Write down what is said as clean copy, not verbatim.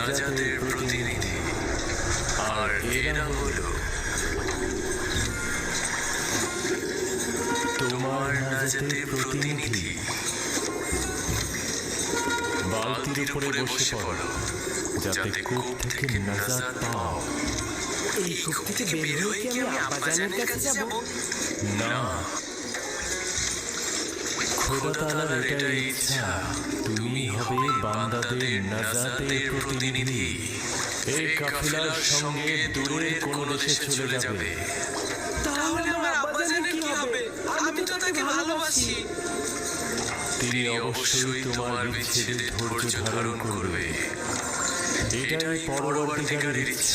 নাজাতের প্রতিনিধি, আর এরা হলো তোমার নাজাতের প্রতিনিধি। বালতির উপরে বসে পড়ো, যাতে কূপ থেকে নাজাত পাও। এই কূপ থেকে বের হয়ে কি আমি আব্বাজানের কাছে যাব? না, খোদা তাআলার এটাই ইচ্ছা, তুমি হবে বান্দাদের নাজাতের প্রতিনিধি। এই কাফিলার সঙ্গে দূরে কোন দেশে চলে যাবে। তাহলে আমার আব্বাজানের কি হবে? আমি তো তাকে ভালোবাসি। তিনি অবশ্যই তোমার বিচ্ছেদে ধৈর্য ধারণ করবে। এটাই পরবর্তীকালের ইচ্ছা।